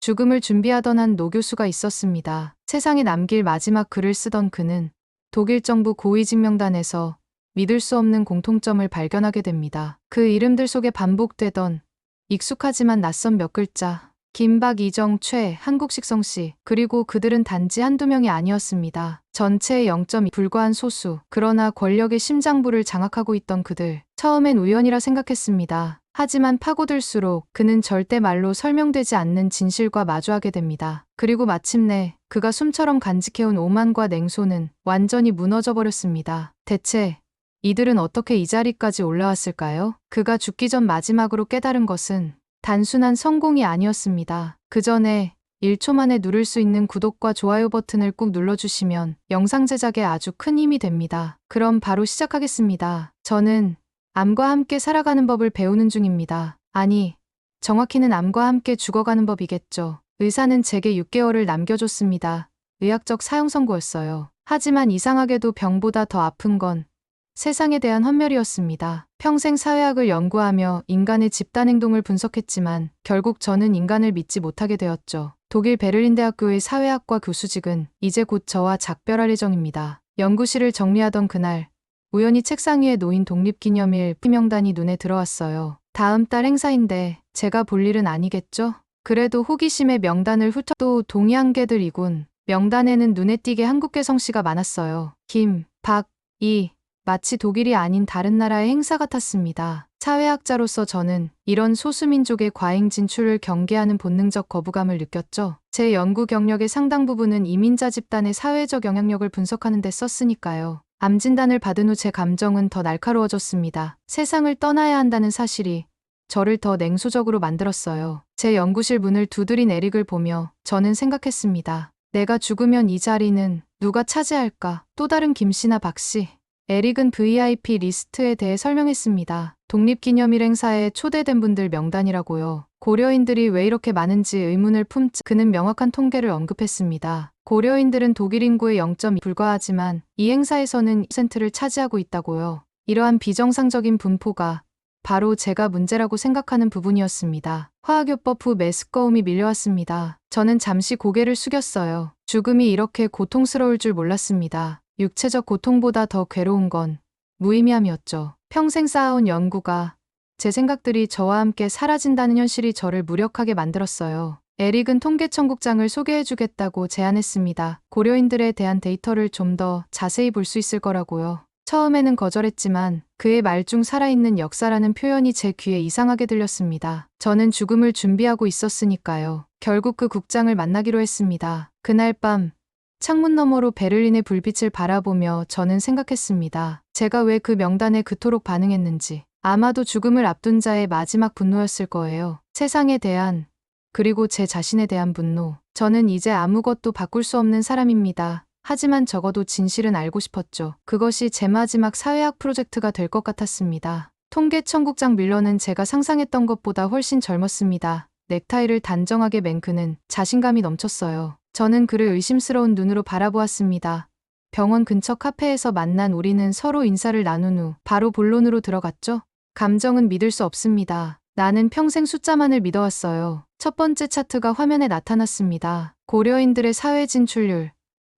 죽음을 준비하던 한 노교수가 있었습니다. 세상에 남길 마지막 글을 쓰던 그는 독일 정부 고위직 명단에서 믿을 수 없는 공통점을 발견하게 됩니다. 그 이름들 속에 반복되던 익숙하지만 낯선 몇 글자. 김박, 이정, 최, 한국식 성씨. 그리고 그들은 단지 한두 명이 아니었습니다. 전체의 0.2 불과한 소수. 그러나 권력의 심장부를 장악하고 있던 그들. 처음엔 우연이라 생각했습니다. 하지만 파고들수록 그는 절대 말로 설명되지 않는 진실과 마주하게 됩니다. 그리고 마침내 그가 숨처럼 간직해온 오만과 냉소는 완전히 무너져 버렸습니다. 대체 이들은 어떻게 이 자리까지 올라왔을까요? 그가 죽기 전 마지막으로 깨달은 것은 단순한 성공이 아니었습니다. 그 전에 1초 만에 누를 수 있는 구독과 좋아요 버튼을 꾹 눌러주시면 영상 제작에 아주 큰 힘이 됩니다. 그럼 바로 시작하겠습니다. 저는 암과 함께 살아가는 법을 배우는 중입니다. 아니, 정확히는 암과 함께 죽어가는 법이겠죠. 의사는 제게 6개월을 남겨줬습니다. 의학적 사형 선고였어요. 하지만 이상하게도 병보다 더 아픈 건 세상에 대한 헌멸이었습니다. 평생 사회학을 연구하며 인간의 집단 행동을 분석했지만 결국 저는 인간을 믿지 못하게 되었죠. 독일 베를린 대학교의 사회학과 교수직은 이제 곧 저와 작별할 예정입니다. 연구실을 정리하던 그날 우연히 책상 위에 놓인 독립기념일 명단이 눈에 들어왔어요. 다음 달 행사인데 제가 볼 일은 아니겠죠? 그래도 호기심에 명단을 또 동양계들이군. 명단에는 눈에 띄게 한국계 성씨가 많았어요. 김, 박, 이. 마치 독일이 아닌 다른 나라의 행사 같았습니다. 사회학자로서 저는 이런 소수민족의 과잉 진출을 경계하는 본능적 거부감을 느꼈죠. 제 연구 경력의 상당 부분은 이민자 집단의 사회적 영향력을 분석하는 데 썼으니까요. 암 진단을 받은 후 제 감정은 더 날카로워졌습니다. 세상을 떠나야 한다는 사실이 저를 더 냉소적으로 만들었어요. 제 연구실 문을 두드린 에릭을 보며 저는 생각했습니다. 내가 죽으면 이 자리는 누가 차지할까? 또 다른 김씨나 박씨. 에릭은 VIP 리스트에 대해 설명했습니다. 독립기념일 행사에 초대된 분들 명단이라고요. 고려인들이 왜 이렇게 많은지 의문을 품자 그는 명확한 통계를 언급했습니다. 고려인들은 독일 인구의 0.2 불과하지만 이 행사에서는 2%를 차지하고 있다고요. 이러한 비정상적인 분포가 바로 제가 문제라고 생각하는 부분이었습니다. 화학요법 후 메스꺼움이 밀려왔습니다. 저는 잠시 고개를 숙였어요. 죽음이 이렇게 고통스러울 줄 몰랐습니다. 육체적 고통보다 더 괴로운 건 무의미함이었죠. 평생 쌓아온 연구가 제 생각들이 저와 함께 사라진다는 현실이 저를 무력하게 만들었어요. 에릭은 통계청국장을 소개해주겠다고 제안했습니다. 고려인들에 대한 데이터를 좀 더 자세히 볼 수 있을 거라고요. 처음에는 거절했지만 그의 말 중 살아있는 역사라는 표현이 제 귀에 이상하게 들렸습니다. 저는 죽음을 준비하고 있었으니까요. 결국 그 국장을 만나기로 했습니다. 그날 밤 창문 너머로 베를린의 불빛을 바라보며 저는 생각했습니다. 제가 왜 그 명단에 그토록 반응했는지. 아마도 죽음을 앞둔 자의 마지막 분노였을 거예요. 세상에 대한, 그리고 제 자신에 대한 분노. 저는 이제 아무것도 바꿀 수 없는 사람입니다. 하지만 적어도 진실은 알고 싶었죠. 그것이 제 마지막 사회학 프로젝트가 될 것 같았습니다. 통계청국장 밀러는 제가 상상했던 것보다 훨씬 젊었습니다. 넥타이를 단정하게 맨 그는 자신감이 넘쳤어요. 저는 그를 의심스러운 눈으로 바라보았습니다. 병원 근처 카페에서 만난 우리는 서로 인사를 나눈 후 바로 본론으로 들어갔죠. 감정은 믿을 수 없습니다. 나는 평생 숫자만을 믿어왔어요. 첫 번째 차트가 화면에 나타났습니다. 고려인들의 사회 진출률,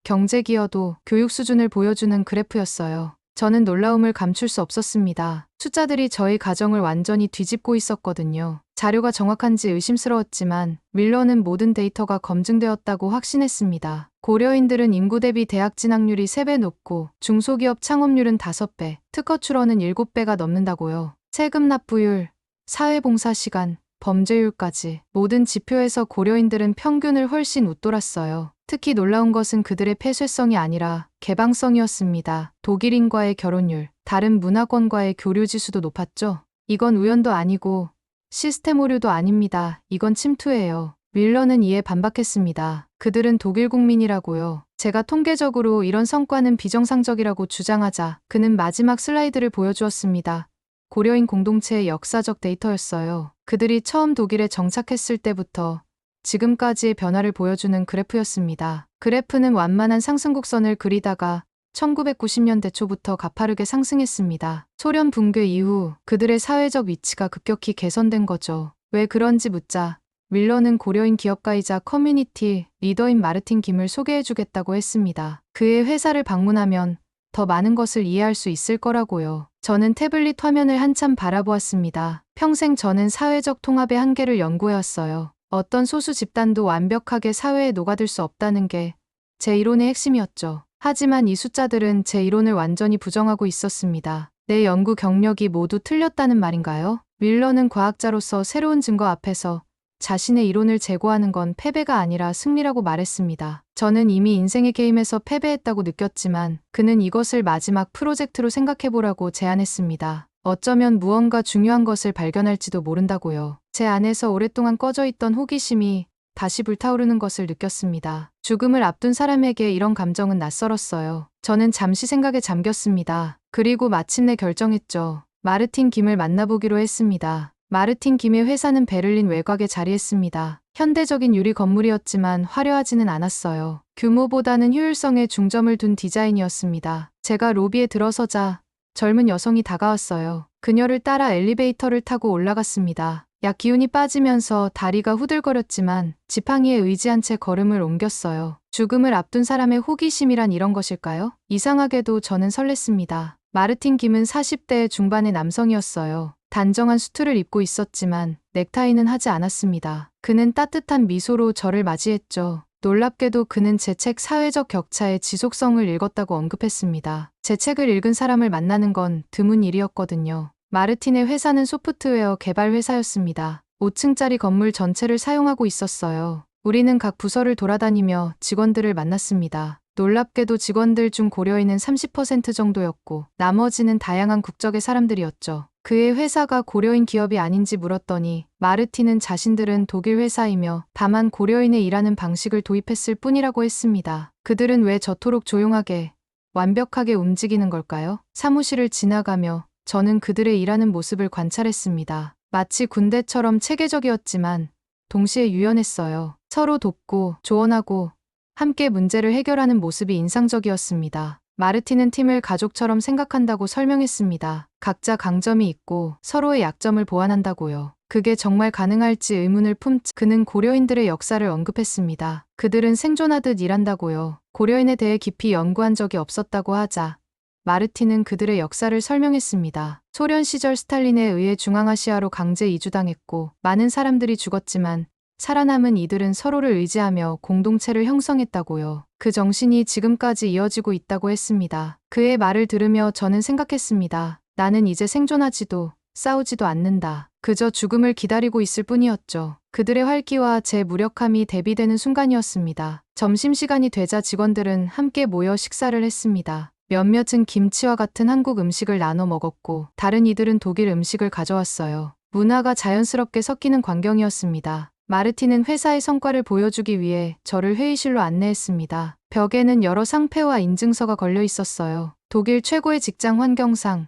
경제 기여도, 교육 수준을 보여주는 그래프였어요. 저는 놀라움을 감출 수 없었습니다. 숫자들이 저희 가정을 완전히 뒤집고 있었거든요. 자료가 정확한지 의심스러웠지만 밀러는 모든 데이터가 검증되었다고 확신했습니다. 고려인들은 인구 대비 대학 진학률이 3배 높고 중소기업 창업률은 5배, 특허 출원은 7배가 넘는다고요. 세금 납부율, 사회봉사 시간, 범죄율까지 모든 지표에서 고려인들은 평균을 훨씬 웃돌았어요. 특히 놀라운 것은 그들의 폐쇄성이 아니라 개방성이었습니다. 독일인과의 결혼율, 다른 문화권과의 교류 지수도 높았죠. 이건 우연도 아니고 시스템 오류도 아닙니다. 이건 침투예요. 밀러는 이에 반박했습니다. 그들은 독일 국민이라고요. 제가 통계적으로 이런 성과는 비정상적이라고 주장하자 그는 마지막 슬라이드를 보여주었습니다. 고려인 공동체의 역사적 데이터였어요. 그들이 처음 독일에 정착했을 때부터 지금까지의 변화를 보여주는 그래프였습니다. 그래프는 완만한 상승곡선을 그리다가 1990년대 초부터 가파르게 상승했습니다. 소련 붕괴 이후 그들의 사회적 위치가 급격히 개선된 거죠. 왜 그런지 묻자 밀러는 고려인 기업가이자 커뮤니티 리더인 마르틴 김을 소개해주겠다고 했습니다. 그의 회사를 방문하면 더 많은 것을 이해할 수 있을 거라고요. 저는 태블릿 화면을 한참 바라보았습니다. 평생 저는 사회적 통합의 한계를 연구해왔어요. 어떤 소수 집단도 완벽하게 사회에 녹아들 수 없다는 게 제 이론의 핵심이었죠. 하지만 이 숫자들은 제 이론을 완전히 부정하고 있었습니다. 내 연구 경력이 모두 틀렸다는 말인가요? 밀러는 과학자로서 새로운 증거 앞에서 자신의 이론을 제고하는 건 패배가 아니라 승리라고 말했습니다. 저는 이미 인생의 게임에서 패배했다고 느꼈지만 그는 이것을 마지막 프로젝트로 생각해보라고 제안했습니다. 어쩌면 무언가 중요한 것을 발견할지도 모른다고요. 제 안에서 오랫동안 꺼져 있던 호기심이 다시 불타오르는 것을 느꼈습니다. 죽음을 앞둔 사람에게 이런 감정은 낯설었어요. 저는 잠시 생각에 잠겼습니다. 그리고 마침내 결정했죠. 마르틴 김을 만나보기로 했습니다. 마르틴 김의 회사는 베를린 외곽에 자리했습니다. 현대적인 유리 건물이었지만 화려하지는 않았어요. 규모보다는 효율성에 중점을 둔 디자인이었습니다. 제가 로비에 들어서자 젊은 여성이 다가왔어요. 그녀를 따라 엘리베이터를 타고 올라갔습니다. 약 기운이 빠지면서 다리가 후들거렸지만 지팡이에 의지한 채 걸음을 옮겼어요. 죽음을 앞둔 사람의 호기심이란 이런 것일까요? 이상하게도 저는 설렜습니다. 마르틴 김은 40대 중반의 남성이었어요. 단정한 수트를 입고 있었지만 넥타이는 하지 않았습니다. 그는 따뜻한 미소로 저를 맞이했죠. 놀랍게도 그는 제 책 사회적 격차의 지속성을 읽었다고 언급했습니다. 제 책을 읽은 사람을 만나는 건 드문 일이었거든요. 마르틴의 회사는 소프트웨어 개발 회사였습니다. 5층짜리 건물 전체를 사용하고 있었어요. 우리는 각 부서를 돌아다니며 직원들을 만났습니다. 놀랍게도 직원들 중 고려인은 30% 정도였고 나머지는 다양한 국적의 사람들이었죠. 그의 회사가 고려인 기업이 아닌지 물었더니 마르틴은 자신들은 독일 회사이며 다만 고려인의 일하는 방식을 도입했을 뿐이라고 했습니다. 그들은 왜 저토록 조용하게 완벽하게 움직이는 걸까요? 사무실을 지나가며 저는 그들의 일하는 모습을 관찰했습니다. 마치 군대처럼 체계적이었지만 동시에 유연했어요. 서로 돕고 조언하고 함께 문제를 해결하는 모습이 인상적이었습니다. 마르틴은 팀을 가족처럼 생각한다고 설명했습니다. 각자 강점이 있고 서로의 약점을 보완한다고요. 그게 정말 가능할지 의문을 품자 그는 고려인들의 역사를 언급했습니다. 그들은 생존하듯 일한다고요. 고려인에 대해 깊이 연구한 적이 없었다고 하자 마르틴은 그들의 역사를 설명했습니다. 소련 시절 스탈린에 의해 중앙아시아로 강제 이주당했고 많은 사람들이 죽었지만 살아남은 이들은 서로를 의지하며 공동체를 형성했다고요. 그 정신이 지금까지 이어지고 있다고 했습니다. 그의 말을 들으며 저는 생각했습니다. 나는 이제 생존하지도 싸우지도 않는다. 그저 죽음을 기다리고 있을 뿐이었죠. 그들의 활기와 제 무력함이 대비되는 순간이었습니다. 점심시간이 되자 직원들은 함께 모여 식사를 했습니다. 몇몇은 김치와 같은 한국 음식을 나눠 먹었고 다른 이들은 독일 음식을 가져왔어요. 문화가 자연스럽게 섞이는 광경이었습니다. 마르틴은 회사의 성과를 보여주기 위해 저를 회의실로 안내했습니다. 벽에는 여러 상패와 인증서가 걸려 있었어요. 독일 최고의 직장 환경상,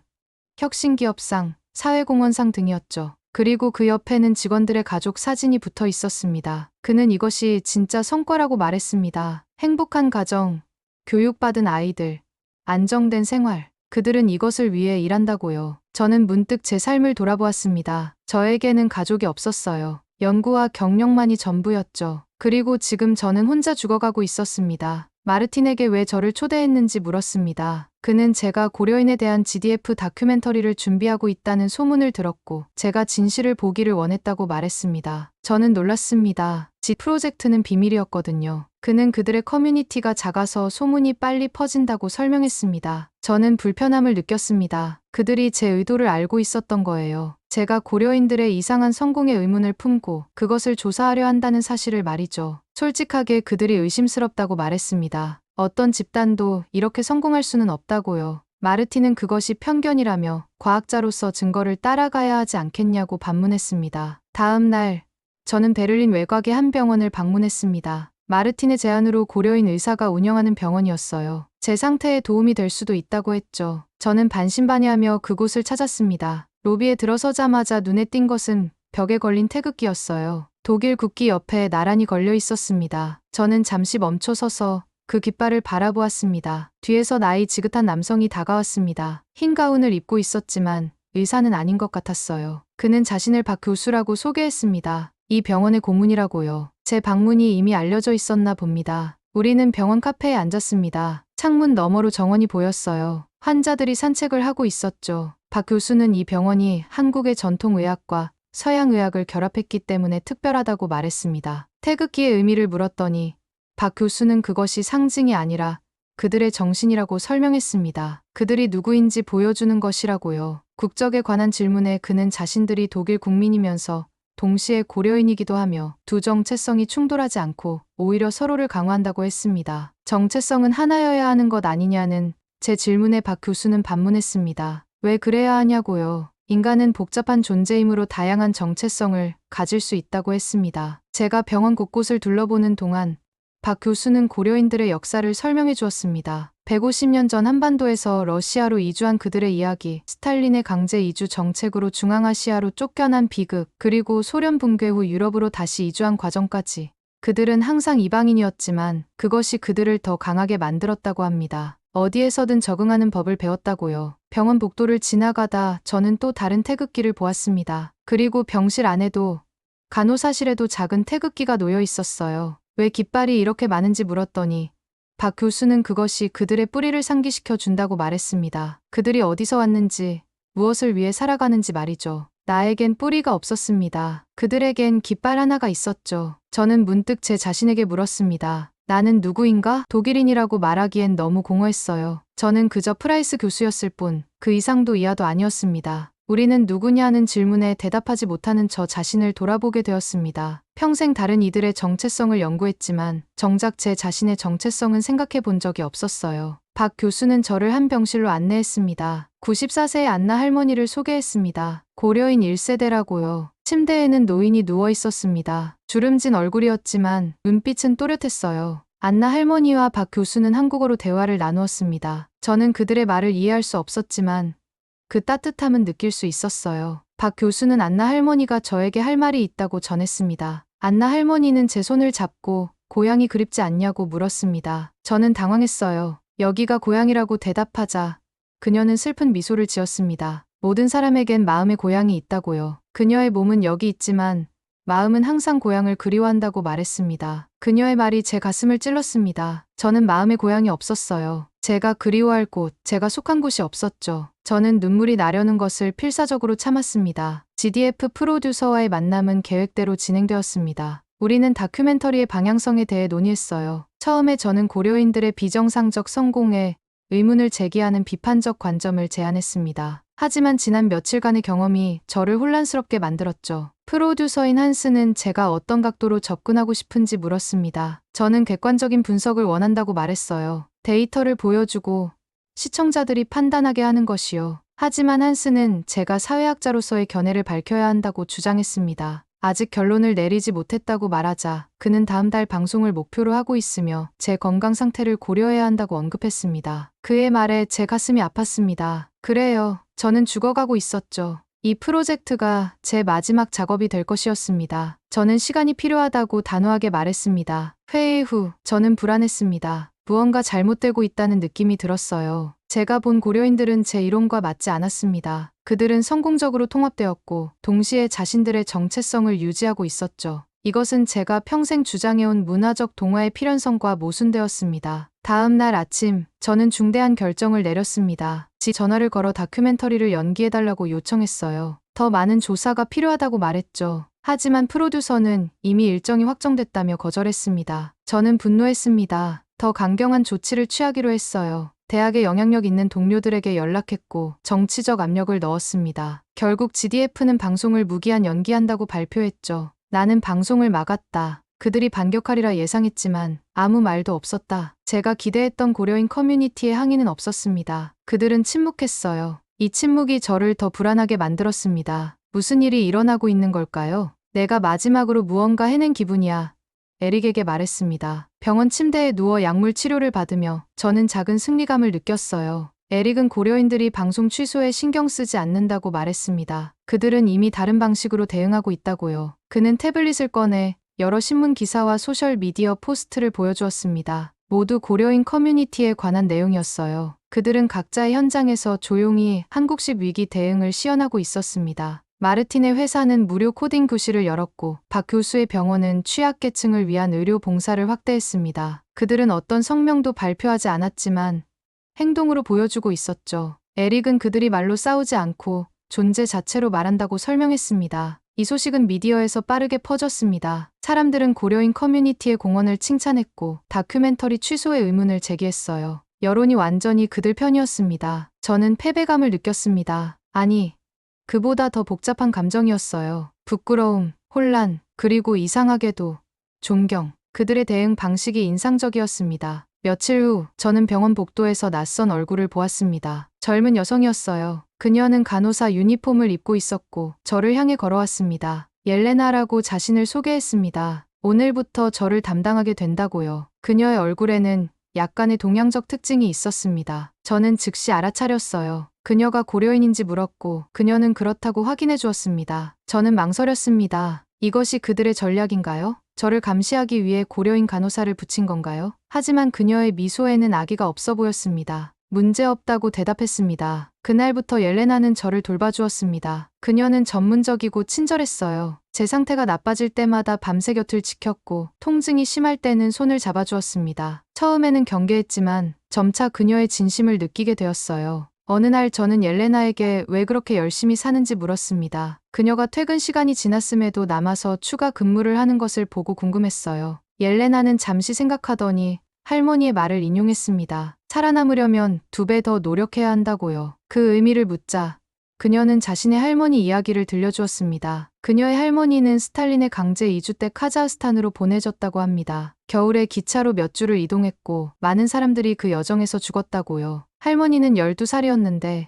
혁신기업상, 사회공헌상 등이었죠. 그리고 그 옆에는 직원들의 가족 사진이 붙어 있었습니다. 그는 이것이 진짜 성과라고 말했습니다. 행복한 가정, 교육받은 아이들, 안정된 생활. 그들은 이것을 위해 일한다고요. 저는 문득 제 삶을 돌아보았습니다. 저에게는 가족이 없었어요. 연구와 경력만이 전부였죠. 그리고 지금 저는 혼자 죽어가고 있었습니다. 마르틴에게 왜 저를 초대했는지 물었습니다. 그는 제가 고려인에 대한 GDF 다큐멘터리를 준비하고 있다는 소문을 들었고 제가 진실을 보기를 원했다고 말했습니다. 저는 놀랐습니다. 프로젝트는 비밀이었거든요. 그는 그들의 커뮤니티가 작아서 소문이 빨리 퍼진다고 설명했습니다. 저는 불편함을 느꼈습니다. 그들이 제 의도를 알고 있었던 거예요. 제가 고려인들의 이상한 성공의 의문을 품고 그것을 조사하려 한다는 사실을 말이죠. 솔직하게 그들이 의심스럽다고 말했습니다. 어떤 집단도 이렇게 성공할 수는 없다고요. 마르틴은 그것이 편견이라며 과학자로서 증거를 따라가야 하지 않겠냐고 반문했습니다. 다음 날 저는 베를린 외곽의 한 병원을 방문했습니다. 마르틴의 제안으로 고려인 의사가 운영하는 병원이었어요. 제 상태에 도움이 될 수도 있다고 했죠. 저는 반신반의하며 그곳을 찾았습니다. 로비에 들어서자마자 눈에 띈 것은 벽에 걸린 태극기였어요. 독일 국기 옆에 나란히 걸려 있었습니다. 저는 잠시 멈춰 서서 그 깃발을 바라보았습니다. 뒤에서 나이 지긋한 남성이 다가왔습니다. 흰 가운을 입고 있었지만 의사는 아닌 것 같았어요. 그는 자신을 박 교수라고 소개했습니다. 이 병원의 고문이라고요. 제 방문이 이미 알려져 있었나 봅니다. 우리는 병원 카페에 앉았습니다. 창문 너머로 정원이 보였어요. 환자들이 산책을 하고 있었죠. 박 교수는 이 병원이 한국의 전통의학과 서양의학을 결합했기 때문에 특별하다고 말했습니다. 태극기의 의미를 물었더니 박 교수는 그것이 상징이 아니라 그들의 정신이라고 설명했습니다. 그들이 누구인지 보여주는 것이라고요. 국적에 관한 질문에 그는 자신들이 독일 국민이면서 동시에 고려인이기도 하며 두 정체성이 충돌하지 않고 오히려 서로를 강화한다고 했습니다. 정체성은 하나여야 하는 것 아니냐는 제 질문에 박 교수는 반문했습니다. 왜 그래야 하냐고요. 인간은 복잡한 존재이므로 다양한 정체성을 가질 수 있다고 했습니다. 제가 병원 곳곳을 둘러보는 동안 박 교수는 고려인들의 역사를 설명해 주었습니다. 150년 전 한반도에서 러시아로 이주한 그들의 이야기, 스탈린의 강제 이주 정책으로 중앙아시아로 쫓겨난 비극, 그리고 소련 붕괴 후 유럽으로 다시 이주한 과정까지. 그들은 항상 이방인이었지만 그것이 그들을 더 강하게 만들었다고 합니다. 어디에서든 적응하는 법을 배웠다고요. 병원 복도를 지나가다 저는 또 다른 태극기를 보았습니다. 그리고 병실 안에도 간호사실에도 작은 태극기가 놓여 있었어요. 왜 깃발이 이렇게 많은지 물었더니 박 교수는 그것이 그들의 뿌리를 상기시켜 준다고 말했습니다. 그들이 어디서 왔는지, 무엇을 위해 살아가는지 말이죠. 나에겐 뿌리가 없었습니다. 그들에겐 깃발 하나가 있었죠. 저는 문득 제 자신에게 물었습니다. 나는 누구인가? 독일인이라고 말하기엔 너무 공허했어요. 저는 그저 프라이스 교수였을 뿐, 그 이상도 이하도 아니었습니다. 우리는 누구냐는 질문에 대답하지 못하는 저 자신을 돌아보게 되었습니다. 평생 다른 이들의 정체성을 연구했지만 정작 제 자신의 정체성은 생각해 본 적이 없었어요. 박 교수는 저를 한 병실로 안내했습니다. 94세의 안나 할머니를 소개했습니다. 고려인 1세대라고요. 침대에는 노인이 누워 있었습니다. 주름진 얼굴이었지만 눈빛은 또렷했어요. 안나 할머니와 박 교수는 한국어로 대화를 나누었습니다. 저는 그들의 말을 이해할 수 없었지만 그 따뜻함은 느낄 수 있었어요. 박 교수는 안나 할머니가 저에게 할 말이 있다고 전했습니다. 안나 할머니는 제 손을 잡고 고향이 그립지 않냐고 물었습니다. 저는 당황했어요. 여기가 고향이라고 대답하자 그녀는 슬픈 미소를 지었습니다. 모든 사람에겐 마음의 고향이 있다고요. 그녀의 몸은 여기 있지만 마음은 항상 고향을 그리워한다고 말했습니다. 그녀의 말이 제 가슴을 찔렀습니다. 저는 마음의 고향이 없었어요. 제가 그리워할 곳, 제가 속한 곳이 없었죠. 저는 눈물이 나려는 것을 필사적으로 참았습니다. GDF 프로듀서와의 만남은 계획대로 진행되었습니다. 우리는 다큐멘터리의 방향성에 대해 논의했어요. 처음에 저는 고려인들의 비정상적 성공에 의문을 제기하는 비판적 관점을 제안했습니다. 하지만 지난 며칠간의 경험이 저를 혼란스럽게 만들었죠. 프로듀서인 한스는 제가 어떤 각도로 접근하고 싶은지 물었습니다. 저는 객관적인 분석을 원한다고 말했어요. 데이터를 보여주고 시청자들이 판단하게 하는 것이요. 하지만 한스는 제가 사회학자로서의 견해를 밝혀야 한다고 주장했습니다. 아직 결론을 내리지 못했다고 말하자 그는 다음 달 방송을 목표로 하고 있으며 제 건강 상태를 고려해야 한다고 언급했습니다. 그의 말에 제 가슴이 아팠습니다. 그래요. 저는 죽어가고 있었죠. 이 프로젝트가 제 마지막 작업이 될 것이었습니다. 저는 시간이 필요하다고 단호하게 말했습니다. 회의 후 저는 불안했습니다. 무언가 잘못되고 있다는 느낌이 들었어요. 제가 본 고려인들은 제 이론과 맞지 않았습니다. 그들은 성공적으로 통합되었고 동시에 자신들의 정체성을 유지하고 있었죠. 이것은 제가 평생 주장해온 문화적 동화의 필연성과 모순되었습니다. 다음 날 아침 저는 중대한 결정을 내렸습니다. 전화를 걸어 다큐멘터리를 연기해달라고 요청했어요. 더 많은 조사가 필요하다고 말했죠. 하지만 프로듀서는 이미 일정이 확정됐다며 거절했습니다. 저는 분노했습니다. 더 강경한 조치를 취하기로 했어요. 대학에 영향력 있는 동료들에게 연락했고 정치적 압력을 넣었습니다. 결국 GDF는 방송을 무기한 연기한다고 발표했죠. 나는 방송을 막았다. 그들이 반격하리라 예상했지만 아무 말도 없었다. 제가 기대했던 고려인 커뮤니티의 항의는 없었습니다. 그들은 침묵했어요. 이 침묵이 저를 더 불안하게 만들었습니다. 무슨 일이 일어나고 있는 걸까요? 내가 마지막으로 무언가 해낸 기분이야. 에릭에게 말했습니다. 병원 침대에 누워 약물 치료를 받으며 저는 작은 승리감을 느꼈어요. 에릭은 고려인들이 방송 취소에 신경 쓰지 않는다고 말했습니다. 그들은 이미 다른 방식으로 대응하고 있다고요. 그는 태블릿을 꺼내 여러 신문 기사와 소셜 미디어 포스트를 보여주었습니다. 모두 고려인 커뮤니티에 관한 내용이었어요. 그들은 각자의 현장에서 조용히 한국식 위기 대응을 시연하고 있었습니다. 마르틴의 회사는 무료 코딩 교실을 열었고 박 교수의 병원은 취약계층을 위한 의료 봉사를 확대했습니다. 그들은 어떤 성명도 발표하지 않았지만 행동으로 보여주고 있었죠. 에릭은 그들이 말로 싸우지 않고 존재 자체로 말한다고 설명했습니다. 이 소식은 미디어에서 빠르게 퍼졌습니다. 사람들은 고려인 커뮤니티의 공헌을 칭찬했고 다큐멘터리 취소의 의문을 제기했어요. 여론이 완전히 그들 편이었습니다. 저는 패배감을 느꼈습니다. 아니, 그보다 더 복잡한 감정이었어요. 부끄러움, 혼란, 그리고 이상하게도 존경. 그들의 대응 방식이 인상적이었습니다. 며칠 후 저는 병원 복도에서 낯선 얼굴을 보았습니다. 젊은 여성이었어요. 그녀는 간호사 유니폼을 입고 있었고 저를 향해 걸어왔습니다. 옐레나라고 자신을 소개했습니다. 오늘부터 저를 담당하게 된다고요. 그녀의 얼굴에는 약간의 동양적 특징이 있었습니다. 저는 즉시 알아차렸어요. 그녀가 고려인인지 물었고 그녀는 그렇다고 확인해 주었습니다. 저는 망설였습니다. 이것이 그들의 전략인가요? 저를 감시하기 위해 고려인 간호사를 붙인 건가요? 하지만 그녀의 미소에는 악의가 없어 보였습니다. 문제없다고 대답했습니다. 그날부터 옐레나는 저를 돌봐주었습니다. 그녀는 전문적이고 친절했어요. 제 상태가 나빠질 때마다 밤새 곁을 지켰고 통증이 심할 때는 손을 잡아주었습니다. 처음에는 경계했지만 점차 그녀의 진심을 느끼게 되었어요. 어느 날 저는 옐레나에게 왜 그렇게 열심히 사는지 물었습니다. 그녀가 퇴근 시간이 지났음에도 남아서 추가 근무를 하는 것을 보고 궁금했어요. 옐레나는 잠시 생각하더니 할머니의 말을 인용했습니다. 살아남으려면 2배 더 노력해야 한다고요. 그 의미를 묻자 그녀는 자신의 할머니 이야기를 들려주었습니다. 그녀의 할머니는 스탈린의 강제 이주 때 카자흐스탄으로 보내졌다고 합니다. 겨울에 기차로 몇 주를 이동했고 많은 사람들이 그 여정에서 죽었다고요. 할머니는 12살이었는데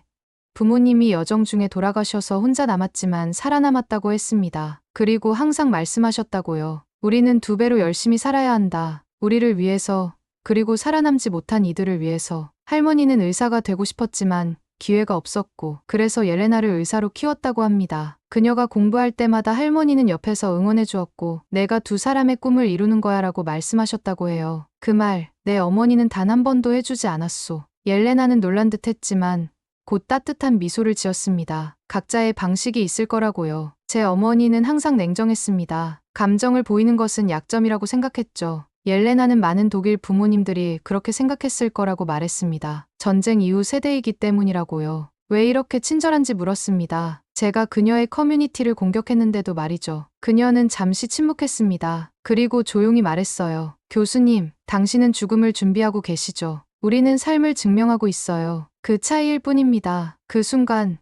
부모님이 여정 중에 돌아가셔서 혼자 남았지만 살아남았다고 했습니다. 그리고 항상 말씀하셨다고요. 우리는 2배로 열심히 살아야 한다. 우리를 위해서, 그리고 살아남지 못한 이들을 위해서. 할머니는 의사가 되고 싶었지만 기회가 없었고 그래서 옐레나를 의사로 키웠다고 합니다. 그녀가 공부할 때마다 할머니는 옆에서 응원해 주었고 내가 2사람의 꿈을 이루는 거야 라고 말씀하셨다고 해요. 그 말, 내 어머니는 단 한 번도 해주지 않았소. 옐레나는 놀란 듯 했지만 곧 따뜻한 미소를 지었습니다. 각자의 방식이 있을 거라고요. 제 어머니는 항상 냉정했습니다. 감정을 보이는 것은 약점이라고 생각했죠. 옐레나는 많은 독일 부모님들이 그렇게 생각했을 거라고 말했습니다. 전쟁 이후 세대이기 때문이라고요. 왜 이렇게 친절한지 물었습니다. 제가 그녀의 커뮤니티를 공격했는데도 말이죠. 그녀는 잠시 침묵했습니다. 그리고 조용히 말했어요. 교수님, 당신은 죽음을 준비하고 계시죠. 우리는 삶을 증명하고 있어요. 그 차이일 뿐입니다. 그 순간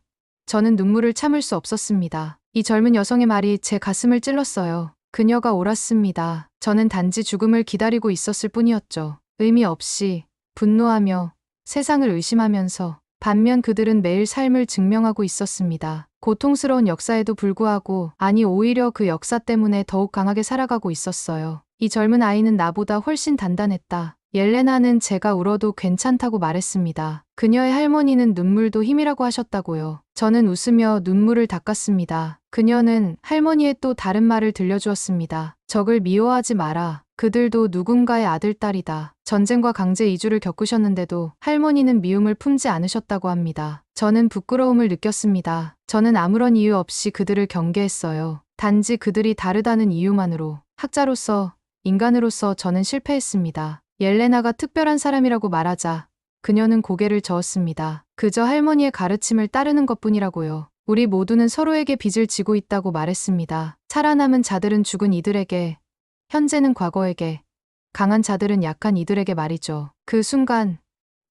저는 눈물을 참을 수 없었습니다. 이 젊은 여성의 말이 제 가슴을 찔렀어요. 그녀가 옳았습니다. 저는 단지 죽음을 기다리고 있었을 뿐이었죠. 의미 없이, 분노하며, 세상을 의심하면서. 반면 그들은 매일 삶을 증명하고 있었습니다. 고통스러운 역사에도 불구하고, 아니 오히려 그 역사 때문에 더욱 강하게 살아가고 있었어요. 이 젊은 아이는 나보다 훨씬 단단했다. 옐레나는 제가 울어도 괜찮다고 말했습니다. 그녀의 할머니는 눈물도 힘이라고 하셨다고요. 저는 웃으며 눈물을 닦았습니다. 그녀는 할머니의 또 다른 말을 들려주었습니다. 적을 미워하지 마라. 그들도 누군가의 아들딸이다. 전쟁과 강제 이주를 겪으셨는데도 할머니는 미움을 품지 않으셨다고 합니다. 저는 부끄러움을 느꼈습니다. 저는 아무런 이유 없이 그들을 경계했어요. 단지 그들이 다르다는 이유만으로. 학자로서, 인간으로서 저는 실패했습니다. 옐레나가 특별한 사람이라고 말하자 그녀는 고개를 저었습니다. 그저 할머니의 가르침을 따르는 것뿐이라고요. 우리 모두는 서로에게 빚을 지고 있다고 말했습니다. 살아남은 자들은 죽은 이들에게, 현재는 과거에게, 강한 자들은 약한 이들에게 말이죠. 그 순간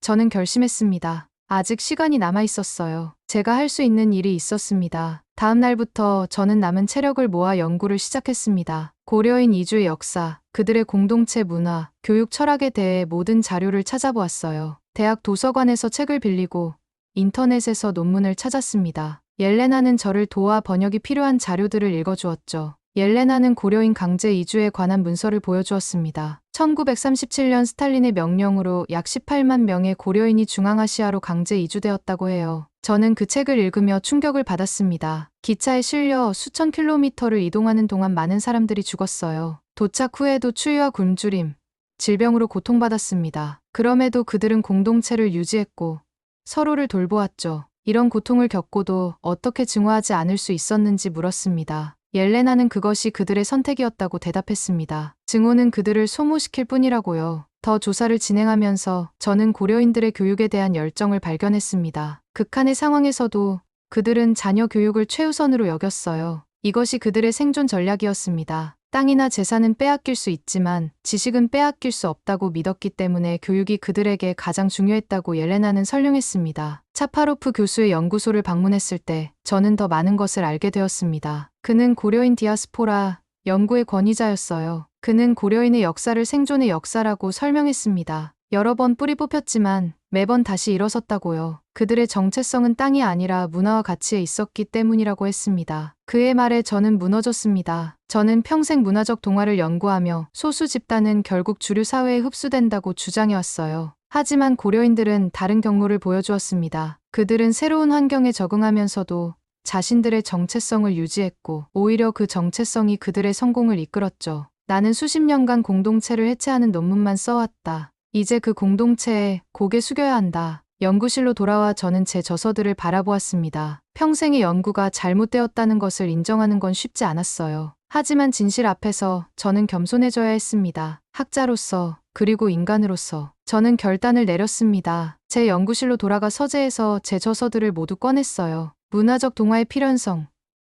저는 결심했습니다. 아직 시간이 남아 있었어요. 제가 할 수 있는 일이 있었습니다. 다음 날부터 저는 남은 체력을 모아 연구를 시작했습니다. 고려인 이주의 역사, 그들의 공동체 문화, 교육 철학에 대해 모든 자료를 찾아보았어요. 대학 도서관에서 책을 빌리고 인터넷에서 논문을 찾았습니다. 옐레나는 저를 도와 번역이 필요한 자료들을 읽어주었죠. 옐레나는 고려인 강제 이주에 관한 문서를 보여주었습니다. 1937년 스탈린의 명령으로 약 18만 명의 고려인이 중앙아시아로 강제 이주되었다고 해요. 저는 그 책을 읽으며 충격을 받았습니다. 기차에 실려 수천 킬로미터를 이동하는 동안 많은 사람들이 죽었어요. 도착 후에도 추위와 굶주림, 질병으로 고통받았습니다. 그럼에도 그들은 공동체를 유지했고 서로를 돌보았죠. 이런 고통을 겪고도 어떻게 증오하지 않을 수 있었는지 물었습니다. 옐레나는 그것이 그들의 선택이었다고 대답했습니다. 증오는 그들을 소모시킬 뿐이라고요. 더 조사를 진행하면서 저는 고려인들의 교육에 대한 열정을 발견했습니다. 극한의 상황에서도 그들은 자녀 교육을 최우선으로 여겼어요. 이것이 그들의 생존 전략이었습니다. 땅이나 재산은 빼앗길 수 있지만 지식은 빼앗길 수 없다고 믿었기 때문에 교육이 그들에게 가장 중요했다고 옐레나는 설명했습니다. 차파로프 교수의 연구소를 방문했을 때 저는 더 많은 것을 알게 되었습니다. 그는 고려인 디아스포라 연구의 권위자였어요. 그는 고려인의 역사를 생존의 역사라고 설명했습니다. 여러 번 뿌리 뽑혔지만 매번 다시 일어섰다고요. 그들의 정체성은 땅이 아니라 문화와 가치에 있었기 때문이라고 했습니다. 그의 말에 저는 무너졌습니다. 저는 평생 문화적 동화를 연구하며 소수 집단은 결국 주류 사회에 흡수된다고 주장해왔어요. 하지만 고려인들은 다른 경로를 보여주었습니다. 그들은 새로운 환경에 적응하면서도 자신들의 정체성을 유지했고 오히려 그 정체성이 그들의 성공을 이끌었죠. 나는 수십 년간 공동체를 해체하는 논문만 써왔다. 이제 그 공동체에 고개 숙여야 한다. 연구실로 돌아와 저는 제 저서들을 바라보았습니다. 평생의 연구가 잘못되었다는 것을 인정하는 건 쉽지 않았어요. 하지만 진실 앞에서 저는 겸손해져야 했습니다. 학자로서 그리고 인간으로서 저는 결단을 내렸습니다. 제 연구실로 돌아가 서재에서 제 저서들을 모두 꺼냈어요. 문화적 동화의 필연성,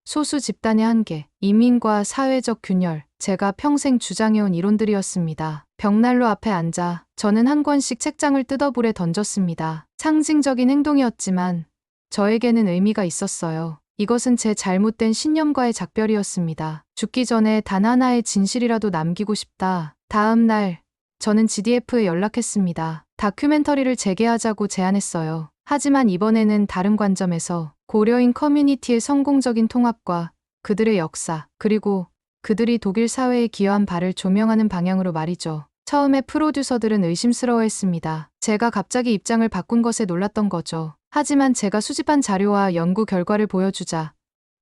소수 집단의 한계, 이민과 사회적 균열, 제가 평생 주장해온 이론들이었습니다. 벽난로 앞에 앉아 저는 한 권씩 책장을 뜯어 불에 던졌습니다. 상징적인 행동이었지만 저에게는 의미가 있었어요. 이것은 제 잘못된 신념과의 작별이었습니다. 죽기 전에 단 하나의 진실이라도 남기고 싶다. 다음 날 저는 GDF에 연락했습니다. 다큐멘터리를 재개하자고 제안했어요. 하지만 이번에는 다른 관점에서 고려인 커뮤니티의 성공적인 통합과 그들의 역사, 그리고 그들이 독일 사회에 기여한 바를 조명하는 방향으로 말이죠. 처음에 프로듀서들은 의심스러워했습니다. 제가 갑자기 입장을 바꾼 것에 놀랐던 거죠. 하지만 제가 수집한 자료와 연구 결과를 보여주자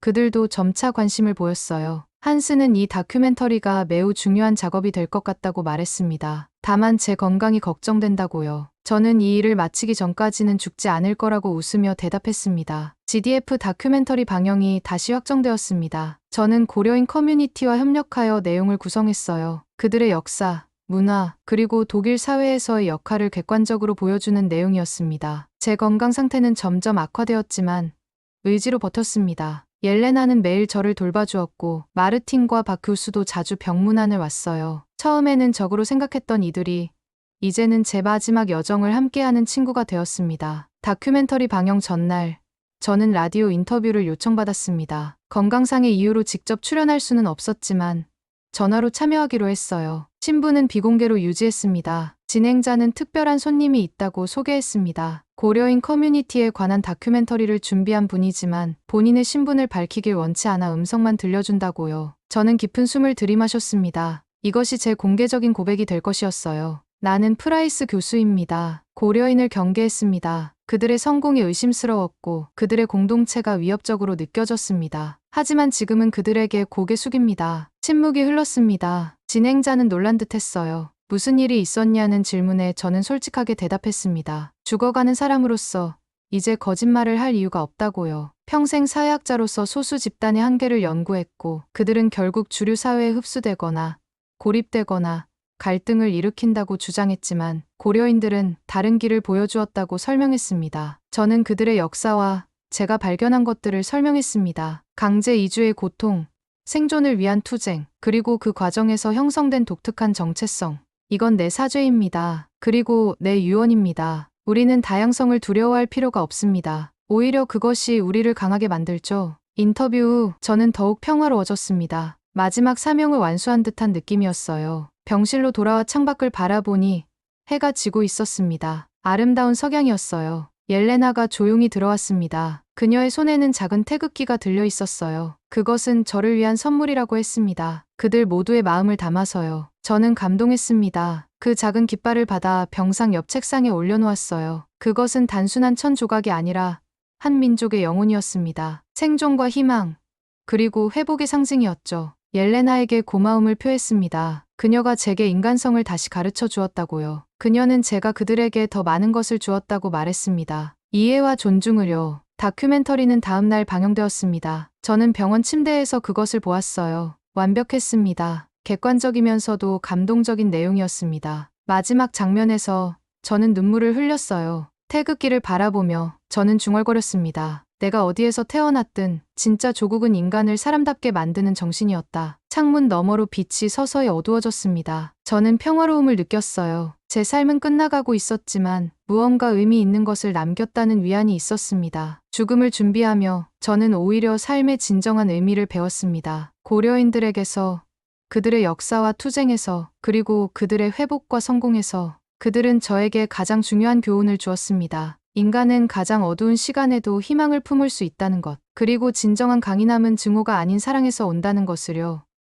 그들도 점차 관심을 보였어요. 한스는 이 다큐멘터리가 매우 중요한 작업이 될 것 같다고 말했습니다. 다만 제 건강이 걱정된다고요. 저는 이 일을 마치기 전까지는 죽지 않을 거라고 웃으며 대답했습니다. GDF 다큐멘터리 방영이 다시 확정되었습니다. 저는 고려인 커뮤니티와 협력하여 내용을 구성했어요. 그들의 역사, 문화, 그리고 독일 사회에서의 역할을 객관적으로 보여주는 내용이었습니다. 제 건강 상태는 점점 악화되었지만 의지로 버텼습니다. 옐레나는 매일 저를 돌봐주었고 마르틴과 박 교수도 자주 병문안을 왔어요. 처음에는 적으로 생각했던 이들이 이제는 제 마지막 여정을 함께하는 친구가 되었습니다. 다큐멘터리 방영 전날 저는 라디오 인터뷰를 요청받았습니다. 건강상의 이유로 직접 출연할 수는 없었지만 전화로 참여하기로 했어요. 신부는 비공개로 유지했습니다. 진행자는 특별한 손님이 있다고 소개했습니다. 고려인 커뮤니티에 관한 다큐멘터리를 준비한 분이지만 본인의 신분을 밝히길 원치 않아 음성만 들려준다고요. 저는 깊은 숨을 들이마셨습니다. 이것이 제 공개적인 고백이 될 것이었어요. 나는 프라이스 교수입니다. 고려인을 경계했습니다. 그들의 성공이 의심스러웠고 그들의 공동체가 위협적으로 느껴졌습니다. 하지만 지금은 그들에게 고개 숙입니다. 침묵이 흘렀습니다. 진행자는 놀란 듯했어요. 무슨 일이 있었냐는 질문에 저는 솔직하게 대답했습니다. 죽어가는 사람으로서 이제 거짓말을 할 이유가 없다고요. 평생 사회학자로서 소수 집단의 한계를 연구했고 그들은 결국 주류 사회에 흡수되거나 고립되거나 갈등을 일으킨다고 주장했지만 고려인들은 다른 길을 보여주었다고 설명했습니다. 저는 그들의 역사와 제가 발견한 것들을 설명했습니다. 강제 이주의 고통, 생존을 위한 투쟁, 그리고 그 과정에서 형성된 독특한 정체성. 이건 내 사죄입니다. 그리고 내 유언입니다. 우리는 다양성을 두려워할 필요가 없습니다. 오히려 그것이 우리를 강하게 만들죠. 인터뷰 후 저는 더욱 평화로워졌습니다. 마지막 사명을 완수한 듯한 느낌이었어요. 병실로 돌아와 창밖을 바라보니 해가 지고 있었습니다. 아름다운 석양이었어요. 옐레나가 조용히 들어왔습니다. 그녀의 손에는 작은 태극기가 들려 있었어요. 그것은 저를 위한 선물이라고 했습니다. 그들 모두의 마음을 담아서요. 저는 감동했습니다. 그 작은 깃발을 받아 병상 옆 책상에 올려놓았어요. 그것은 단순한 천 조각이 아니라 한 민족의 영혼이었습니다. 생존과 희망, 그리고 회복의 상징이었죠. 옐레나에게 고마움을 표했습니다. 그녀가 제게 인간성을 다시 가르쳐 주었다고요. 그녀는 제가 그들에게 더 많은 것을 주었다고 말했습니다. 이해와 존중을요. 다큐멘터리는 다음 날 방영되었습니다. 저는 병원 침대에서 그것을 보았어요. 완벽했습니다. 객관적이면서도 감동적인 내용이었습니다. 마지막 장면에서 저는 눈물을 흘렸어요. 태극기를 바라보며 저는 중얼거렸습니다. 내가 어디에서 태어났든 진짜 조국은 인간을 사람답게 만드는 정신이었다. 창문 너머로 빛이 서서히 어두워졌습니다. 저는 평화로움을 느꼈어요. 제 삶은 끝나가고 있었지만 무언가 의미 있는 것을 남겼다는 위안이 있었습니다. 죽음을 준비하며 저는 오히려 삶의 진정한 의미를 배웠습니다. 고려인들에게서, 그들의 역사와 투쟁에서, 그리고 그들의 회복과 성공에서 그들은 저에게 가장 중요한 교훈을 주었습니다. 인간은 가장 어두운 시간에도 희망을 품을 수 있다는 것, 그리고 진정한 강인함은 증오가 아닌 사랑에서 온다는 것을요.